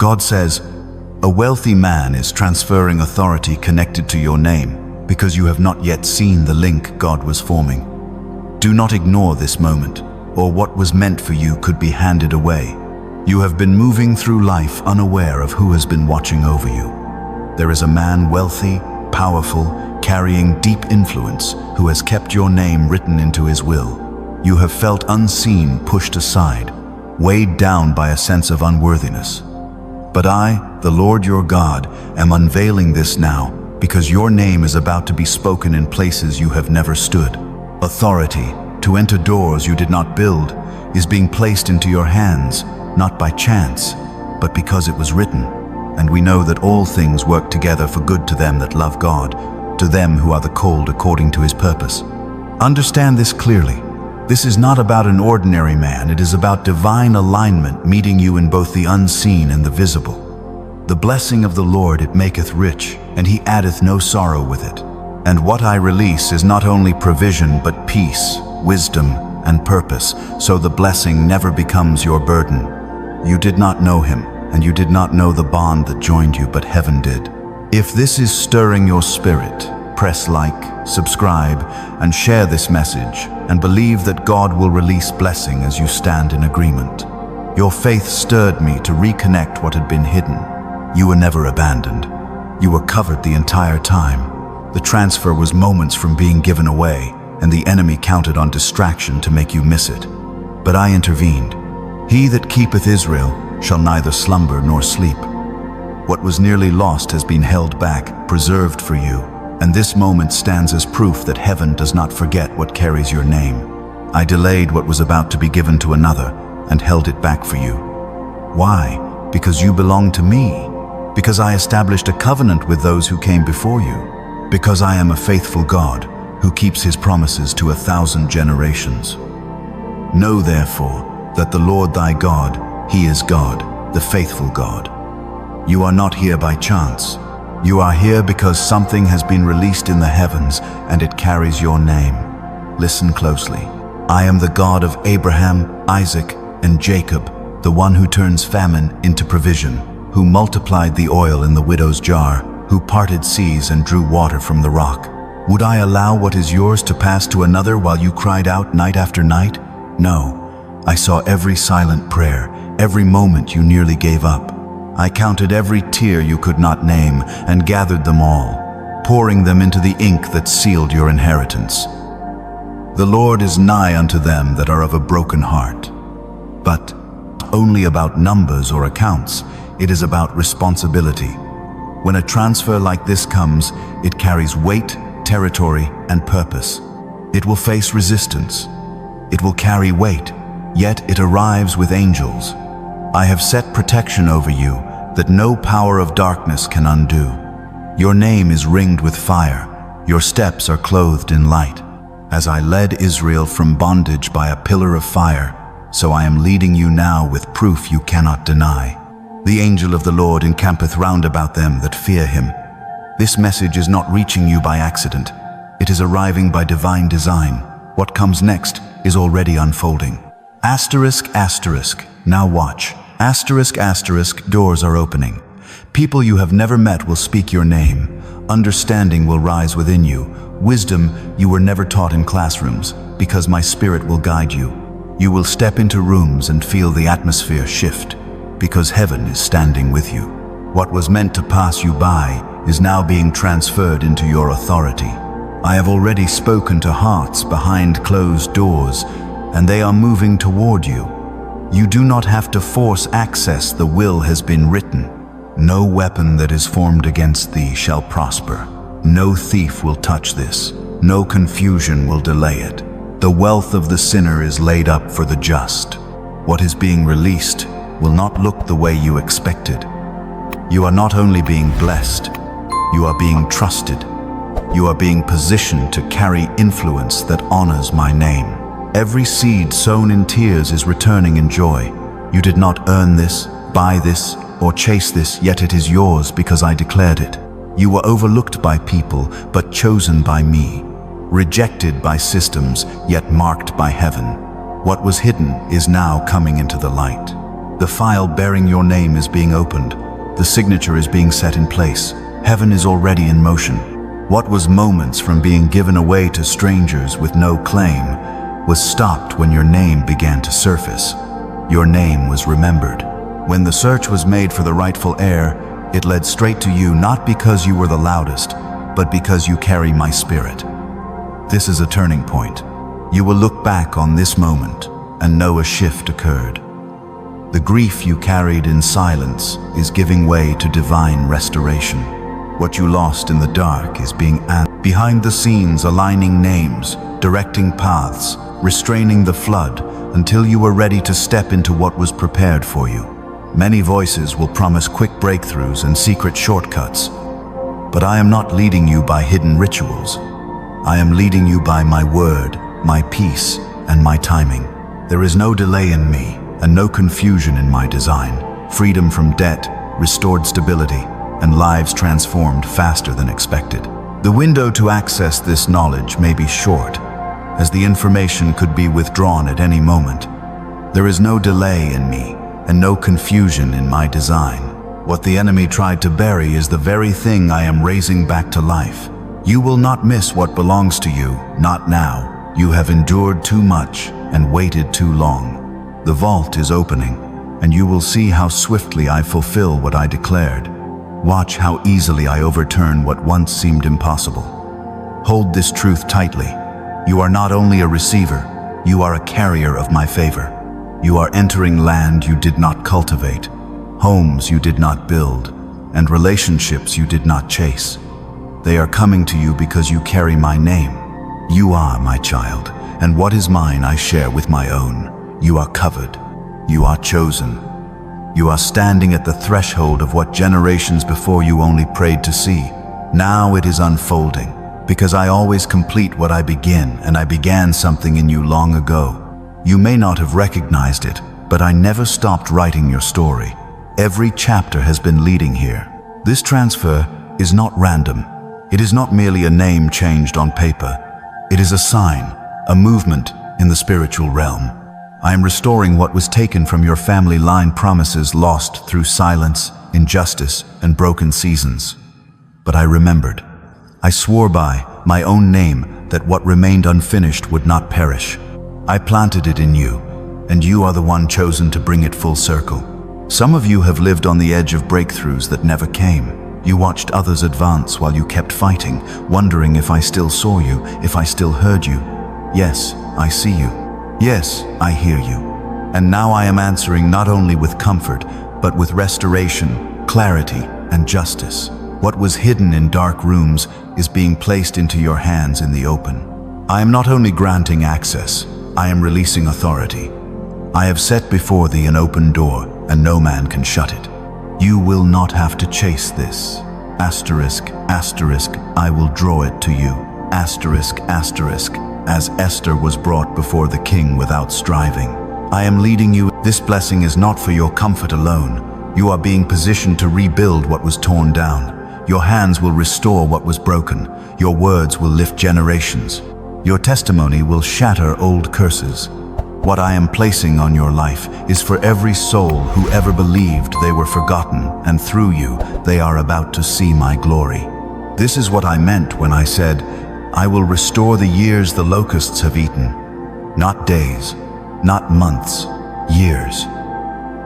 God says, a wealthy man is transferring authority connected to your name because you have not yet seen the link God was forming. Do not ignore this moment, or what was meant for you could be handed away. You have been moving through life unaware of who has been watching over you. There is a man wealthy, powerful, carrying deep influence who has kept your name written into his will. You have felt unseen, pushed aside, weighed down by a sense of unworthiness. But I, the Lord your God, am unveiling this now because your name is about to be spoken in places you have never stood. Authority to enter doors you did not build is being placed into your hands, not by chance, but because it was written. And we know that all things work together for good to them that love God, to them who are the called according to his purpose. Understand this clearly. This is not about an ordinary man, it is about divine alignment meeting you in both the unseen and the visible. The blessing of the Lord it maketh rich, and he addeth no sorrow with it. And what I release is not only provision but peace, wisdom, and purpose, so the blessing never becomes your burden. You did not know him, and you did not know the bond that joined you, but heaven did. If this is stirring your spirit, press like, subscribe, and share this message, and believe that God will release blessing as you stand in agreement. Your faith stirred me to reconnect what had been hidden. You were never abandoned. You were covered the entire time. The transfer was moments from being given away, and the enemy counted on distraction to make you miss it. But I intervened. He that keepeth Israel shall neither slumber nor sleep. What was nearly lost has been held back, preserved for you, and this moment stands as proof that heaven does not forget what carries your name. I delayed what was about to be given to another and held it back for you. Why? Because you belong to me. Because I established a covenant with those who came before you. Because I am a faithful God who keeps his promises to 1,000 generations. Know therefore that the Lord thy God, he is God, the faithful God. You are not here by chance. You are here because something has been released in the heavens and it carries your name. Listen closely. I am the God of Abraham, Isaac, and Jacob, the one who turns famine into provision, who multiplied the oil in the widow's jar, who parted seas and drew water from the rock. Would I allow what is yours to pass to another while you cried out night after night? No. I saw every silent prayer, every moment you nearly gave up. I counted every tear you could not name and gathered them all, pouring them into the ink that sealed your inheritance. The Lord is nigh unto them that are of a broken heart. But only about numbers or accounts, it is about responsibility. When a transfer like this comes, it carries weight, territory, and purpose. It will face resistance. It will carry weight. Yet it arrives with angels. I have set protection over you that no power of darkness can undo. Your name is ringed with fire. Your steps are clothed in light. As I led Israel from bondage by a pillar of fire, so I am leading you now with proof you cannot deny. The angel of the Lord encampeth round about them that fear him. This message is not reaching you by accident. It is arriving by divine design. What comes next is already unfolding. Asterisk, asterisk, now watch. Asterisk, asterisk, doors are opening. People you have never met will speak your name. Understanding will rise within you. Wisdom you were never taught in classrooms, because my spirit will guide you. You will step into rooms and feel the atmosphere shift, because heaven is standing with you. What was meant to pass you by is now being transferred into your authority. I have already spoken to hearts behind closed doors, and they are moving toward you. You do not have to force access, the will has been written. No weapon that is formed against thee shall prosper. No thief will touch this. No confusion will delay it. The wealth of the sinner is laid up for the just. What is being released will not look the way you expected. You are not only being blessed, you are being trusted. You are being positioned to carry influence that honors my name. Every seed sown in tears is returning in joy. You did not earn this, buy this, or chase this, yet it is yours because I declared it. You were overlooked by people, but chosen by me. Rejected by systems, yet marked by heaven. What was hidden is now coming into the light. The file bearing your name is being opened. The signature is being set in place. Heaven is already in motion. What was moments from being given away to strangers with no claim was stopped when your name began to surface. Your name was remembered. When the search was made for the rightful heir, it led straight to you, not because you were the loudest, but because you carry my spirit. This is a turning point. You will look back on this moment and know a shift occurred. The grief you carried in silence is giving way to divine restoration. What you lost in the dark is being answered. Behind the scenes, aligning names, directing paths, restraining the flood until you were ready to step into what was prepared for you. Many voices will promise quick breakthroughs and secret shortcuts. But I am not leading you by hidden rituals. I am leading you by my word, my peace, and my timing. There is no delay in me, and no confusion in my design. Freedom from debt, restored stability, and lives transformed faster than expected. The window to access this knowledge may be short, as the information could be withdrawn at any moment. There is no delay in me, and no confusion in my design. What the enemy tried to bury is the very thing I am raising back to life. You will not miss what belongs to you, not now. You have endured too much and waited too long. The vault is opening, and you will see how swiftly I fulfill what I declared. Watch how easily I overturn what once seemed impossible. Hold this truth tightly. You are not only a receiver, you are a carrier of my favor. You are entering land you did not cultivate, homes you did not build, and relationships you did not chase. They are coming to you because you carry my name. You are my child, and what is mine I share with my own. You are covered. You are chosen. You are standing at the threshold of what generations before you only prayed to see. Now it is unfolding, because I always complete what I begin, and I began something in you long ago. You may not have recognized it, but I never stopped writing your story. Every chapter has been leading here. This transfer is not random. It is not merely a name changed on paper. It is a sign, a movement in the spiritual realm. I am restoring what was taken from your family line, promises lost through silence, injustice, and broken seasons. But I remembered. I swore by my own name that what remained unfinished would not perish. I planted it in you, and you are the one chosen to bring it full circle. Some of you have lived on the edge of breakthroughs that never came. You watched others advance while you kept fighting, wondering if I still saw you, if I still heard you. Yes, I see you. Yes, I hear you. And now I am answering not only with comfort, but with restoration, clarity, and justice. What was hidden in dark rooms is being placed into your hands in the open. I am not only granting access, I am releasing authority. I have set before thee an open door, and no man can shut it. You will not have to chase this. Asterisk, asterisk, I will draw it to you. Asterisk, asterisk, as Esther was brought before the king without striving. I am leading you. This blessing is not for your comfort alone. You are being positioned to rebuild what was torn down. Your hands will restore what was broken. Your words will lift generations. Your testimony will shatter old curses. What I am placing on your life is for every soul who ever believed they were forgotten, and through you, they are about to see my glory. This is what I meant when I said, I will restore the years the locusts have eaten. Not days, not months, years.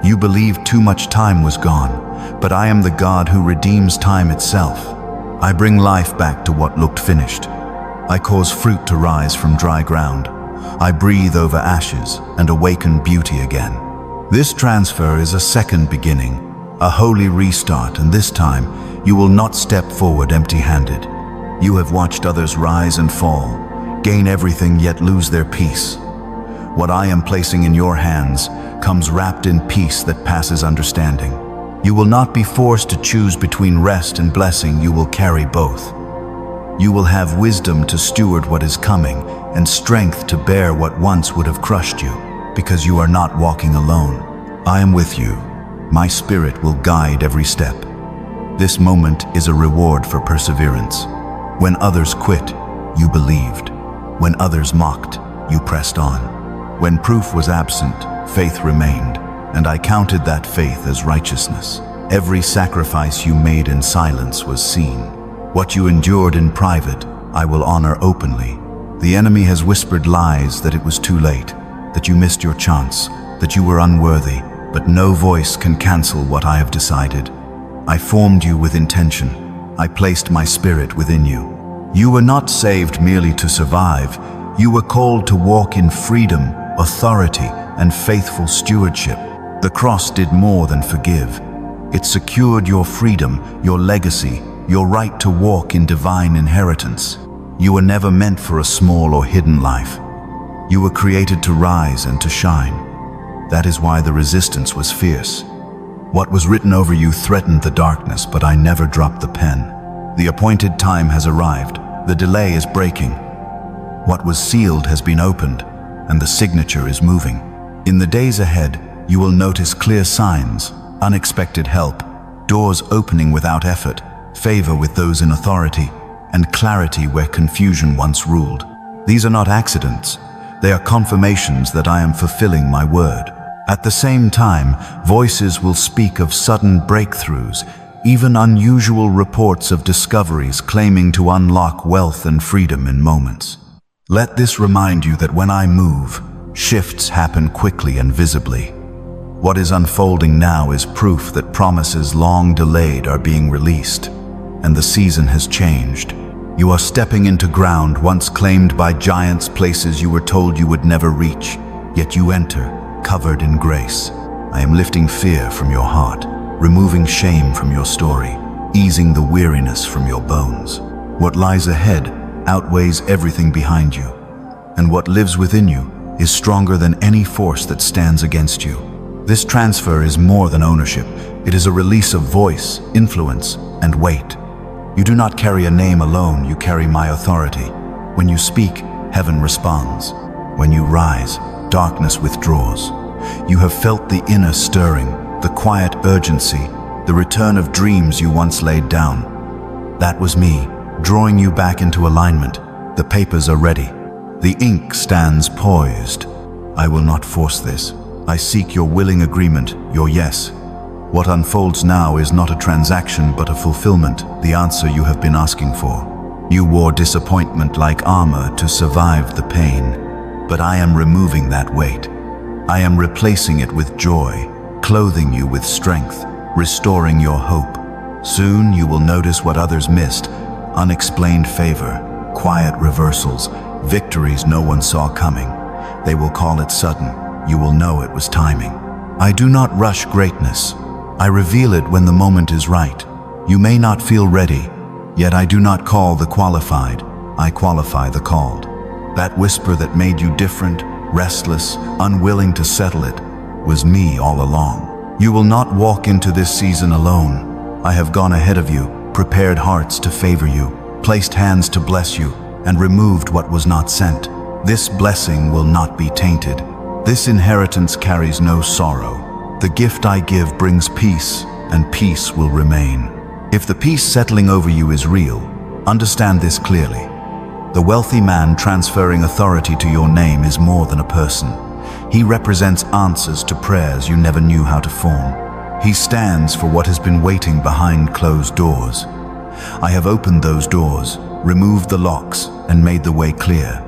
You believed too much time was gone, but I am the God who redeems time itself. I bring life back to what looked finished. I cause fruit to rise from dry ground. I breathe over ashes and awaken beauty again. This transfer is a second beginning, a holy restart, and this time you will not step forward empty-handed. You have watched others rise and fall, gain everything yet lose their peace. What I am placing in your hands comes wrapped in peace that passes understanding. You will not be forced to choose between rest and blessing. You will carry both. You will have wisdom to steward what is coming and strength to bear what once would have crushed you, because you are not walking alone. I am with you. My spirit will guide every step. This moment is a reward for perseverance. When others quit, you believed. When others mocked, you pressed on. When proof was absent, faith remained. and I counted that faith as righteousness. Every sacrifice you made in silence was seen. What you endured in private, I will honor openly. The enemy has whispered lies that it was too late, that you missed your chance, that you were unworthy, but no voice can cancel what I have decided. I formed you with intention. I placed my spirit within you. You were not saved merely to survive. You were called to walk in freedom, authority, and faithful stewardship. The cross did more than forgive. It secured your freedom, your legacy, your right to walk in divine inheritance. You were never meant for a small or hidden life. You were created to rise and to shine. That is why the resistance was fierce. What was written over you threatened the darkness, but I never dropped the pen. The appointed time has arrived. The delay is breaking. What was sealed has been opened, and the signature is moving. In the days ahead, you will notice clear signs, unexpected help, doors opening without effort, favor with those in authority, and clarity where confusion once ruled. These are not accidents. They are confirmations that I am fulfilling my word. At the same time, voices will speak of sudden breakthroughs, even unusual reports of discoveries claiming to unlock wealth and freedom in moments. Let this remind you that when I move, shifts happen quickly and visibly. What is unfolding now is proof that promises long delayed are being released, and the season has changed. You are stepping into ground once claimed by giants, places you were told you would never reach, yet you enter, covered in grace. I am lifting fear from your heart, removing shame from your story, easing the weariness from your bones. What lies ahead outweighs everything behind you, and what lives within you is stronger than any force that stands against you. This transfer is more than ownership. It is a release of voice, influence, and weight. You do not carry a name alone, you carry my authority. When you speak, heaven responds. When you rise, darkness withdraws. You have felt the inner stirring, the quiet urgency, the return of dreams you once laid down. That was me, drawing you back into alignment. The papers are ready. The ink stands poised. I will not force this. I seek your willing agreement, your yes. What unfolds now is not a transaction but a fulfillment, the answer you have been asking for. You wore disappointment like armor to survive the pain, but I am removing that weight. I am replacing it with joy, clothing you with strength, restoring your hope. Soon you will notice what others missed: unexplained favor, quiet reversals, victories no one saw coming. They will call it sudden. You will know it was timing. I do not rush greatness. I reveal it when the moment is right. You may not feel ready, yet I do not call the qualified. I qualify the called. That whisper that made you different, restless, unwilling to settle it, was me all along. You will not walk into this season alone. I have gone ahead of you, prepared hearts to favor you, placed hands to bless you, and removed what was not sent. This blessing will not be tainted. This inheritance carries no sorrow. The gift I give brings peace, and peace will remain. If the peace settling over you is real, understand this clearly. The wealthy man transferring authority to your name is more than a person. He represents answers to prayers you never knew how to form. He stands for what has been waiting behind closed doors. I have opened those doors, removed the locks, and made the way clear.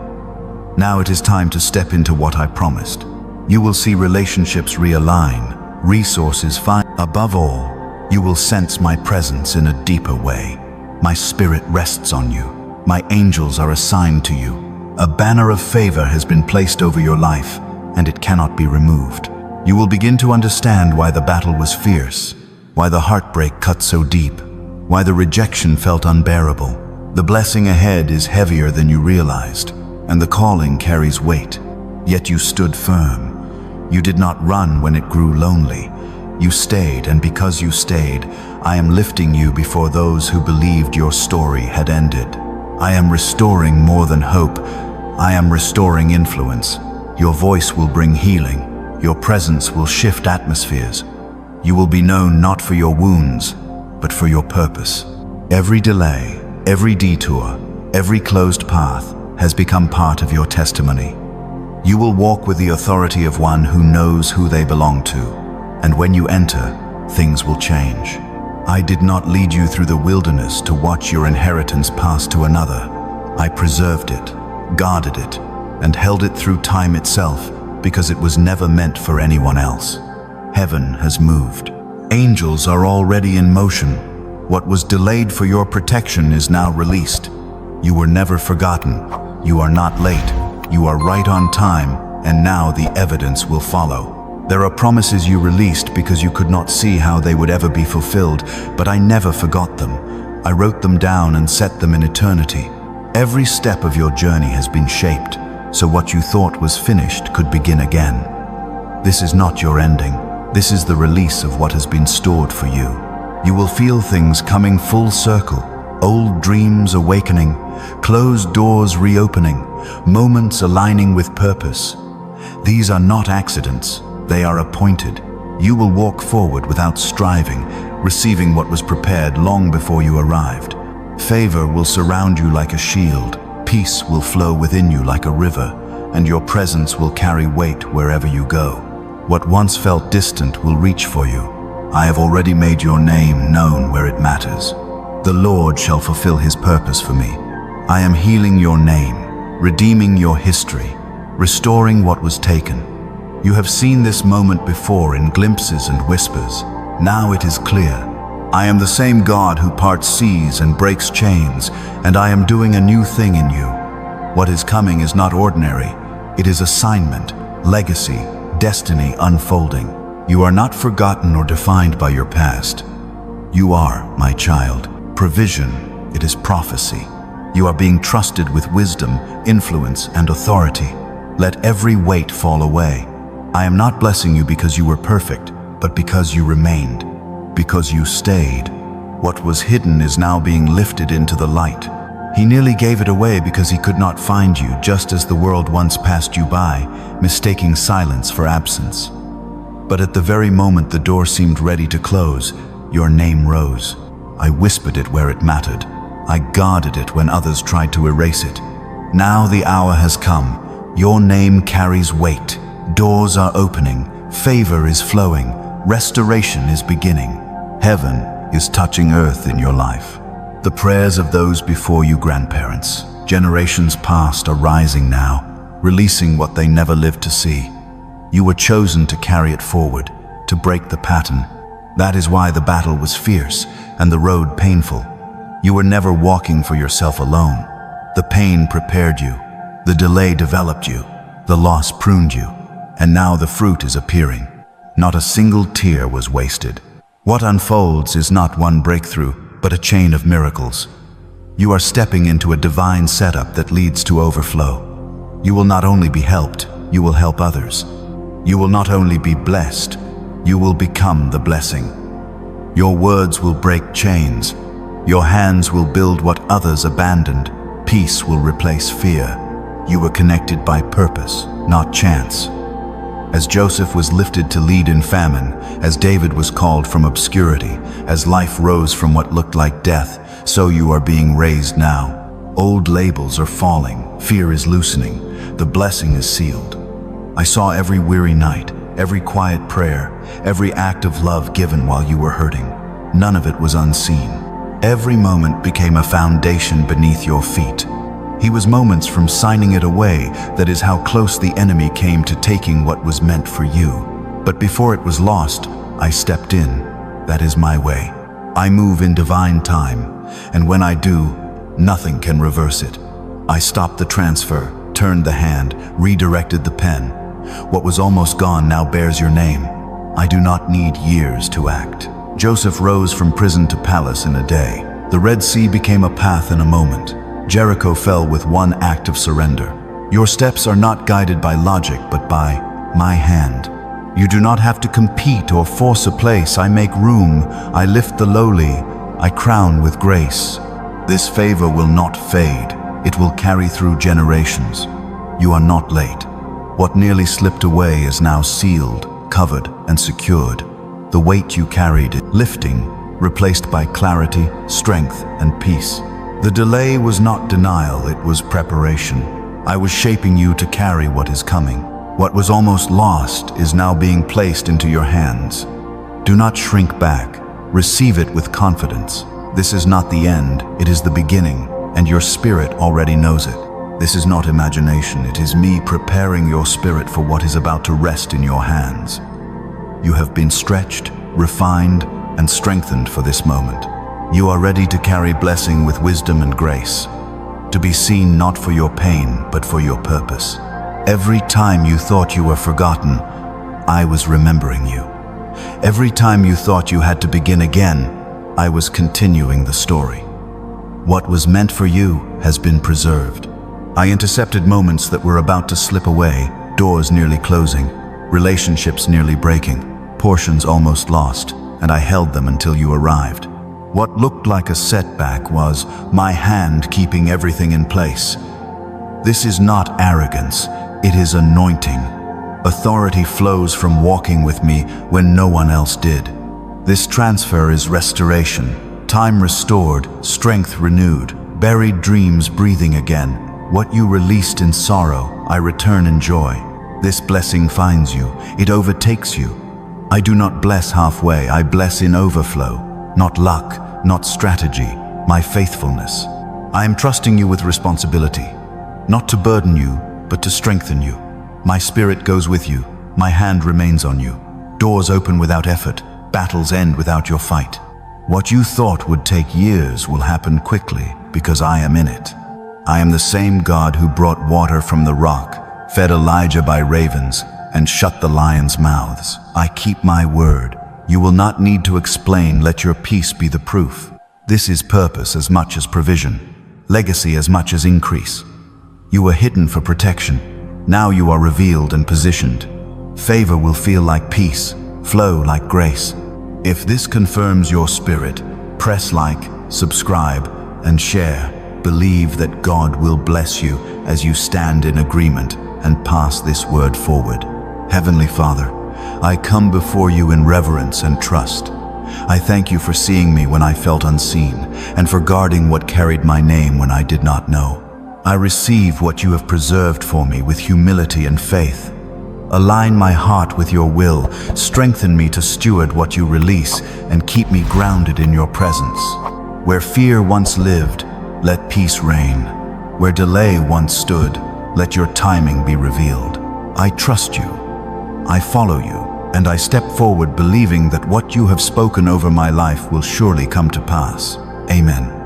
Now it is time to step into what I promised. You will see relationships realign, resources find. Above all, you will sense my presence in a deeper way. My spirit rests on you. My angels are assigned to you. A banner of favor has been placed over your life, and it cannot be removed. You will begin to understand why the battle was fierce, why the heartbreak cut so deep, why the rejection felt unbearable. The blessing ahead is heavier than you realized, and the calling carries weight. Yet you stood firm. You did not run when it grew lonely. You stayed, and because you stayed, I am lifting you before those who believed your story had ended. I am restoring more than hope. I am restoring influence. Your voice will bring healing. Your presence will shift atmospheres. You will be known not for your wounds, but for your purpose. Every delay, every detour, every closed path has become part of your testimony. You will walk with the authority of one who knows who they belong to. And when you enter, things will change. I did not lead you through the wilderness to watch your inheritance pass to another. I preserved it, guarded it, and held it through time itself because it was never meant for anyone else. Heaven has moved. Angels are already in motion. What was delayed for your protection is now released. You were never forgotten. You are not late. You are right on time, and now the evidence will follow. There are promises you released because you could not see how they would ever be fulfilled, but I never forgot them. I wrote them down and set them in eternity. Every step of your journey has been shaped, so what you thought was finished could begin again. This is not your ending. This is the release of what has been stored for you. You will feel things coming full circle, old dreams awakening, closed doors reopening, moments aligning with purpose. These are not accidents. They are appointed. You will walk forward without striving, receiving what was prepared long before you arrived. Favor will surround you like a shield. Peace will flow within you like a river, and your presence will carry weight wherever you go. What once felt distant will reach for you. I have already made your name known where it matters. The Lord shall fulfill his purpose for me. I am healing your name, redeeming your history, restoring what was taken. You have seen this moment before in glimpses and whispers. Now it is clear. I am the same God who parts seas and breaks chains, and I am doing a new thing in you. What is coming is not ordinary. It is assignment, legacy, destiny unfolding. You are not forgotten or defined by your past. You are, my child, provision. It is prophecy. You are being trusted with wisdom, influence, and authority. Let every weight fall away. I am not blessing you because you were perfect, but because you remained, because you stayed. What was hidden is now being lifted into the light. He nearly gave it away because he could not find you, just as the world once passed you by, mistaking silence for absence. But at the very moment the door seemed ready to close, your name rose. I whispered it where it mattered. I guarded it when others tried to erase it. Now the hour has come. Your name carries weight. Doors are opening, favor is flowing, restoration is beginning. Heaven is touching earth in your life. The prayers of those before you, grandparents, generations past, are rising now, releasing what they never lived to see. You were chosen to carry it forward, to break the pattern. That is why the battle was fierce and the road painful. You were never walking for yourself alone. The pain prepared you, the delay developed you, the loss pruned you. And now the fruit is appearing. Not a single tear was wasted. What unfolds is not one breakthrough, but a chain of miracles. You are stepping into a divine setup that leads to overflow. You will not only be helped, you will help others. You will not only be blessed, you will become the blessing. Your words will break chains. Your hands will build what others abandoned. Peace will replace fear. You were connected by purpose, not chance. As Joseph was lifted to lead in famine, as David was called from obscurity, as life rose from what looked like death, so you are being raised now. Old labels are falling, fear is loosening, the blessing is sealed. I saw every weary night, every quiet prayer, every act of love given while you were hurting. None of it was unseen. Every moment became a foundation beneath your feet. He was moments from signing it away. That is how close the enemy came to taking what was meant for you. But before it was lost, I stepped in. That is my way. I move in divine time, and when I do, nothing can reverse it. I stopped the transfer, turned the hand, redirected the pen. What was almost gone now bears your name. I do not need years to act. Joseph rose from prison to palace in a day. The Red Sea became a path in a moment. Jericho fell with one act of surrender. Your steps are not guided by logic, but by my hand. You do not have to compete or force a place. I make room. I lift the lowly. I crown with grace. This favor will not fade. It will carry through generations. You are not late. What nearly slipped away is now sealed, covered, and secured. The weight you carried is lifting, replaced by clarity, strength, and peace. The delay was not denial, it was preparation. I was shaping you to carry what is coming. What was almost lost is now being placed into your hands. Do not shrink back. Receive it with confidence. This is not the end, it is the beginning, and your spirit already knows it. This is not imagination, it is me preparing your spirit for what is about to rest in your hands. You have been stretched, refined, and strengthened for this moment. You are ready to carry blessing with wisdom and grace, to be seen not for your pain, but for your purpose. Every time you thought you were forgotten, I was remembering you. Every time you thought you had to begin again, I was continuing the story. What was meant for you has been preserved. I intercepted moments that were about to slip away, doors nearly closing, relationships nearly breaking, portions almost lost, and I held them until you arrived. What looked like a setback was my hand keeping everything in place. This is not arrogance, it is anointing. Authority flows from walking with me when no one else did. This transfer is restoration, time restored, strength renewed, buried dreams breathing again. What you released in sorrow, I return in joy. This blessing finds you, it overtakes you. I do not bless halfway, I bless in overflow. Not luck, not strategy, my faithfulness. I am trusting you with responsibility, not to burden you, but to strengthen you. My spirit goes with you, my hand remains on you. Doors open without effort, battles end without your fight. What you thought would take years will happen quickly because I am in it. I am the same God who brought water from the rock, fed Elijah by ravens, and shut the lions' mouths. I keep my word. You will not need to explain, let your peace be the proof. This is purpose as much as provision, legacy as much as increase. You were hidden for protection. Now you are revealed and positioned. Favor will feel like peace, flow like grace. If this confirms your spirit, press like, subscribe, and share. Believe that God will bless you as you stand in agreement and pass this word forward. Heavenly Father, I come before you in reverence and trust. I thank you for seeing me when I felt unseen and for guarding what carried my name when I did not know. I receive what you have preserved for me with humility and faith. Align my heart with your will, strengthen me to steward what you release, and keep me grounded in your presence. Where fear once lived, let peace reign. Where delay once stood, let your timing be revealed. I trust you, I follow you, and I step forward believing that what you have spoken over my life will surely come to pass. Amen.